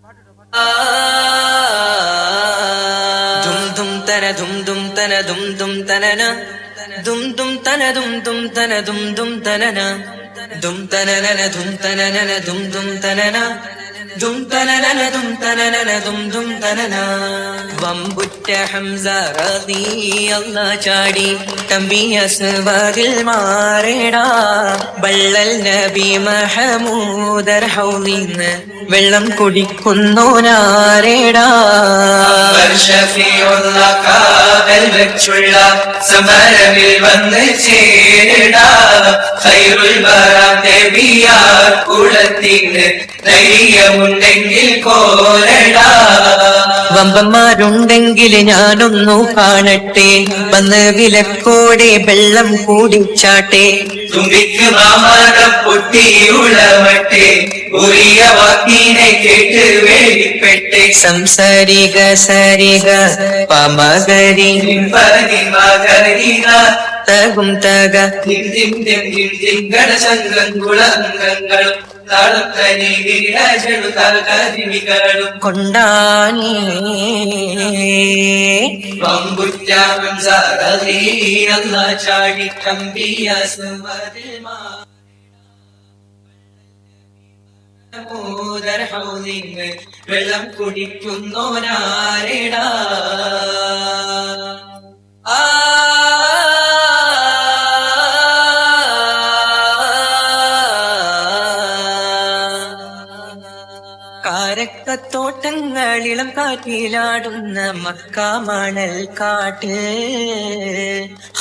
Dum dum tana dum dum tana dum dum tana na dum dum tana dum dum tana dum dum tana na dum tana na dum tana na dum dum tana na dum tana na dum tana na dum dum tana na വമ്പുറ്റ Hamza റളിയല്ലാഹു ചാടി തമ്പിയ സ്വാദിൽ മാറേടാ ബള്ളൽ നബി മഹമൂദർ ഹൗലിന്ന് വെള്ളം കുടിക്കുന്നോനാരേടാ വെച്ചുള്ള സമരമിൽ വന്ന് ചേരടാ ഖൈറുൽ വറാ നബിയാർ കുളത്തിന് ധൈര്യമുണ്ടെങ്കിൽ കോരടാ വമ്പന്മാരുണ്ടെങ്കിൽ ഞാനൊന്നു കാണട്ടെ വന്ന് വിലക്കോടെ വെള്ളം കൂടിച്ചാട്ടെ തുമ്പിക്ക് മാമാടം പൊട്ടിയുളവട്ടെ ഉറിയ വാക്കിനെ കേട്ട് വേടിപ്പെട്ടെ സംസാരിക സരിക പമകരി പതിമകരിക തകും തക ഗണശങ്കംകുളങ്ങളും കൊണ്ടാനേ വമ്പുറ്റാപം സാരതീയല്ല ചാടി കമ്പിയ വെള്ളം കുടിക്കുന്നോനാരേടാ കാരക്കത്തോട്ടങ്ങളിളം കാറ്റിലാടുന്ന മക്കാമണൽ കാട്ട്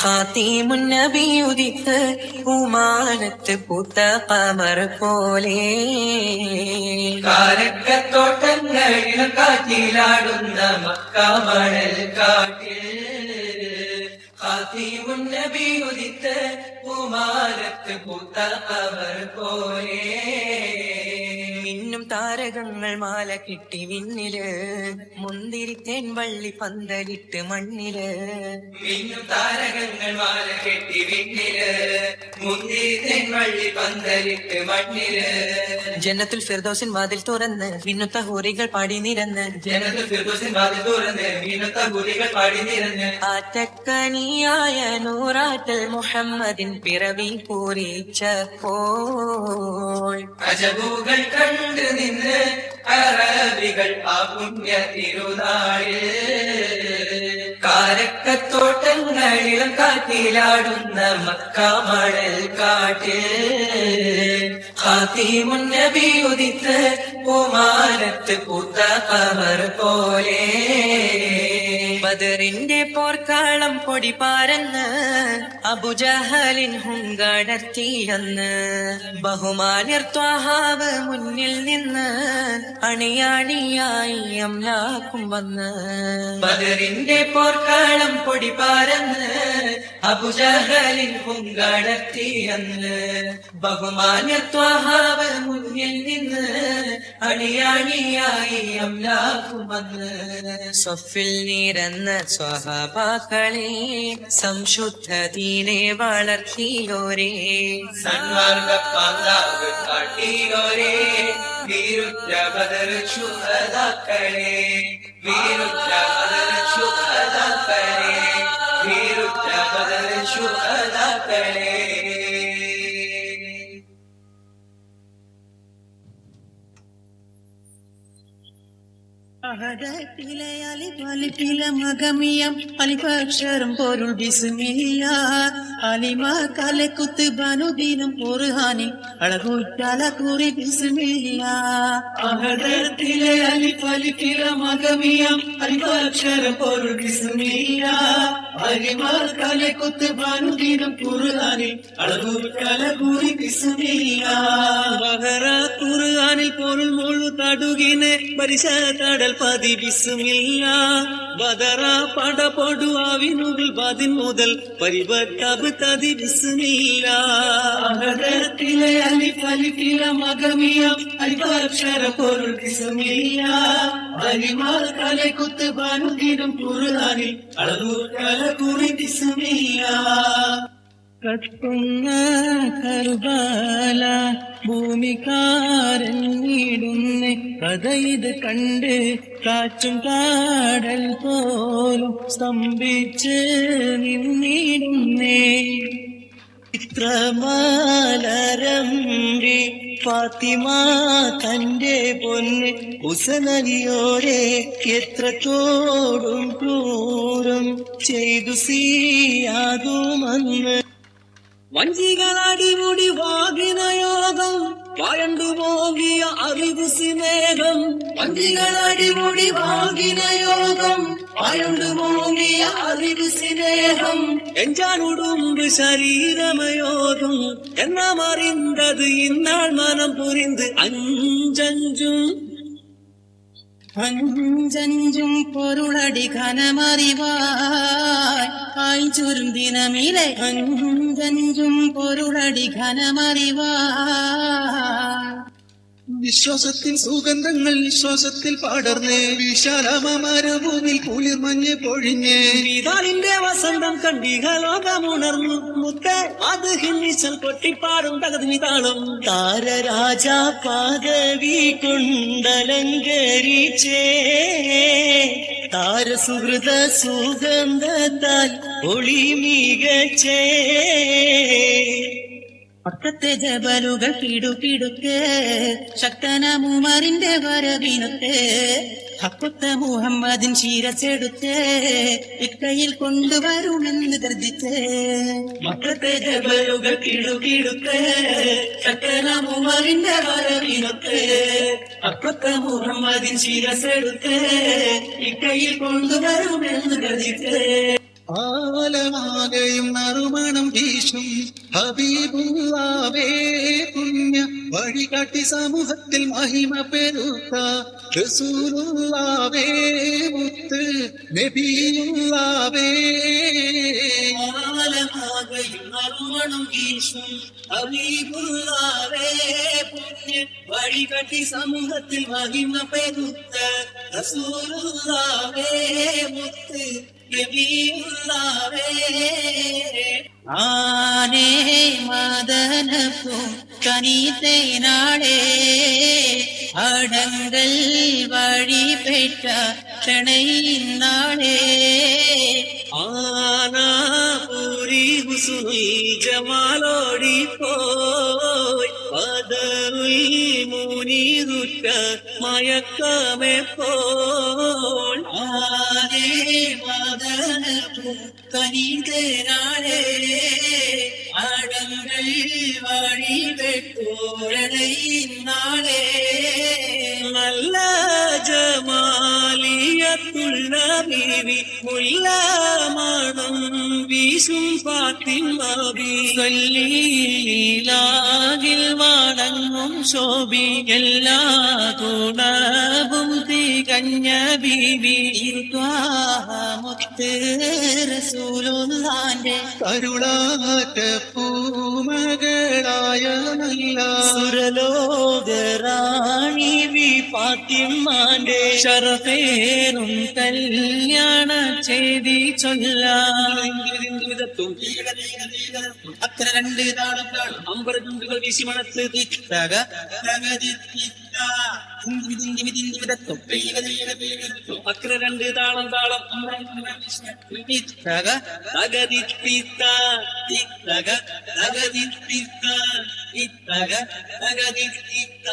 ഖാതീമുൻ നബി ഉദിത്ത് പൂമാനത്ത് പൂത്ത ഖമർ പോലെ കാരക്കത്തോട്ടങ്ങളിളം കാറ്റിലാടുന്ന മക്കാമണൽ കാട്ടിൽ ഖാതീമുൻ നബി ഉദിത്ത് പൂമാനത്ത് പൂത്ത ഖമർ പോലെ മിന്നും താരകങ്ങൾ മാല കിട്ടി വിണ്ണില് മുന്തിരിത്തേൻ വള്ളി പന്തലിട്ട് മണ്ണില് മിന്നും താരകങ്ങൾ മാല കെട്ടി വിണ്ണില് മുന്തിരിത്തേൻ വള്ളി പന്തലിട്ട് മണ്ണില് ജന്നത്തുൽ ഫിർദൗസിൻ വാതിൽ തുറന്ന് വിണ്ണുത്ത ഹൂറികൾ പാടി നിരന്ന് ജന്നത്തുൽ ഫിർദൗസിൻ വാതിൽ തുറന്ന് വിണ്ണുത്ത ഹൂറികൾ പാടി നിരന്ന് ആറ്റക്കനിയായ നൂറാറ്റൽ മുഹമ്മദിൻ പിറവി പൂരിച്ചപ്പോൾ അജബുകൾ കണ്ടു നിന്ന് അറബികൾ ആ പുണ്യ തിരുനാളിൽ കാരക്കത്തോട്ടങ്ങളിലും കാറ്റിലാടുന്ന മക്കാമണൽ കാട്ടിൽ ഖാതീമുൻ നബി ഉദിത്ത് പൂമാനത്ത് പൂത്ത ഖമർ പോലെ ബദറിന്റെ പോർക്കാളം പൊടി പാരന്ന് അബുജഹലിൻ ഹുങ്കടത്തിയെന്ന് ബഹുമാന്യർ ത്വാഹാവ് മുന്നിൽ നിന്ന് അണിയാണിയായി അംലാക്കും വന്ന് ബദറിന്റെ പോർക്കാളം പൊടി പാരന്ന് അബുജഹലിൻ ഹുങ്കടത്തിയെന്ന് ബഹുമാന്യർ ത്വാഹാവ് മുന്നിൽ നിന്ന് അണിയാണിയായി അംലാക്കും വന്ന് സ്വഫിൽ നിരന്ന സ്വഹാബാക്കളെ സംശുദ്ധ ദീനെ വളർത്തിയോരേ സന്മാർഗപ്പാന്താവ് കാട്ടിയോരേ വീരുറ്റ ബദർ ശുഹദാക്കളെ വീരുറ്റ ബദർ ശുഹദാക്കളെ വീരുറ്റ ബദർ ശുഹദാക്കളെ അഹദത്തിലെ അലിഫിലെ മകമിയം അലിഫക്ഷരം പൊരുൾ ബിസ്മില്ല അലിമ കലക്കുത്ത് ബനുദീനം പൊറുഹാനിൽ അളകൂറ്റാല കൂറി ബിസ്മില്ല അഹദത്തിലെ അലിഫിലെ മകമിയം അലിഫക്ഷരം പൊരുൾ ബിസ്മില്ല അലിമ കലക്കുത്ത് ബനുദീനം പൊറുഹാനിൽ അളകൂറ്റാല കൂറി ബിസ്മില്ല ബഹറ ഖുർആനിൽ പൊരുൾ മുഴു തടുകിനെ പരിശ തടൽ പതി ബിസ്മില്ല ബദറ പട പൊടുവാവിനുകൾ ബദിൻ മുതൽ പരിവട്ടബ് തതി ബിസ്മില്ല അഹദത്തിലെ അലിഫിലെ മകമിയം അലിഫക്ഷര പൊരുൾ ബിസ്മില്ല അലിമാൽ കലക്കുത്ത് ബനുദീനം ഖുർആനിൽ അളകൂറ്റാല കൂറി ബിസ്മില്ല കത്തുന്ന കർബാല ഭൂമിക്കാരഞ്ഞിടുന്നേ കഥ ഇത് കണ്ട് കാറ്റും കാടൽ പോലും സ്തംഭിച്ച് നിന്നിടുന്നേ ചിത്രമാലരമ്പി ഫാത്തിമ തന്റെ പൊന്ന് ഹുസനലിയോരെ എത്ര തോടും ക്രൂരം ചെയ്തു സിയാതുമന്ന് വഞ്ചികളടിമുടി വാഗിനയോഗം വയണ്ടുപോകിയ അറിവ് സ്നേഹം വഞ്ചികളടിമുടി വാഗിനയോഗം വയണ്ടുപോകിയ അറിവ് സ്നേഹം എഞ്ചാനുടുമ്പ് ശരീരമയോഗം എല്ലാം അറിന്തത് ഇന്നാൾ മനം പുരിந்து അഞ്ചഞ്ചും പൊരുളടി ഘനമറിവായ് ആയിച്ചുരും ദിനമിലെ അഞ്ചഞ്ചും പൊരുളടി ഘനമറിവായ് വിശ്വാസത്തിൽ സുഗന്ധങ്ങൾ നിശ്വാസത്തിൽ പടർന്നേ വിശാലമരഭൂമിൽ കുളിർമഞ്ഞ് പൊഴിഞ്ഞേ വിതാലിന്റെ വസന്തം കണ്ടിഹലോകമുണർന്നു മുത്തേ അത് ഹിന്നിച്ചൽ പൊട്ടിപ്പാടും തകതിനിതാളും താരരാജ പദവി കൊണ്ടലങ്കരിച്ചേ താരസുഹൃത സുഗന്ധത്താൽ ഒളി മികച്ചേ പക്കത്തെ ജബലുകൾ കിടുകിടുക്ക് ശക്തനമുമറിന്റെ വരവിനുക്ക് ഹക്കൊത്ത മുഹമ്മദിൻ ശീരച്ചെടുത്ത് ഇക്കയിൽ കൊണ്ടുവരുമെന്ന് കരുതിച്ച് മക്കത്തെ ജബലുകൾ കിടുകിടുക്ക് ശക്തനമുമറിന്റെ വരവിനുക്ക് ഹക്കൊത്ത മുഹമ്മദിൻ ശീരച്ചെടുത്ത് ഇക്കയിൽ കൊണ്ടുവരുമെന്ന് കരുതിച്ച് ആലമാകയും നറുമണം വീശും ഹബീബുള്ളാവേ പുണ്യ വഴികാട്ടി സമൂഹത്തിൽ മഹിമ പെരുത്ത റസൂലുള്ളാവേ മുത്ത് നബിയുള്ളാവേ ആലമാകയും നറുമണം വീശും ഹബീബുള്ളാവേ പുണ്യ വഴികാട്ടി സമൂഹത്തിൽ മഹിമ പെരുത്ത റസൂലുള്ളാവേ മുത്ത് ആനേ മദനപ്പും കനീത്തേനാളേ അടങ്കൽ വഴിപെട്ട ക്ഷണയിന്നാളേ ആനാപൂരി ഹുസ്നുൽ ജമാലോടി പോയി പദറുൽ മുനീറുറ്റ മയക്കമേ പോൾ ആനേ മദനപ്പും കനീത്തേനാളേ അടങ്കൽ വഴിപെട്ടോഴണയിന്നാളേ നല്ല ജമാലിയത്തുള്ള ബീവി മുല്ലമണം വീശും ഫാത്തിമ ബീലാകിൽ വണങ്ങും ശോഭി എല്ലാ ഗുണവും തികഞ്ഞ ബീവി മുത്ത് റസൂലുള്ളാന്റെ കരുളാറ്റ പൂമകളായ നല്ല സുരലോകറാണി വി ഫാത്തിമാന്റെ ശരഫേനും കല്യാണ ചെയ്തി ചൊല്ലാം അത്ര രണ്ട് താളം അമ്പരചുണ്ടുകൾ വീശി മണത്ത് അക്ര രണ്ട് താളം താളം തകതിത്ത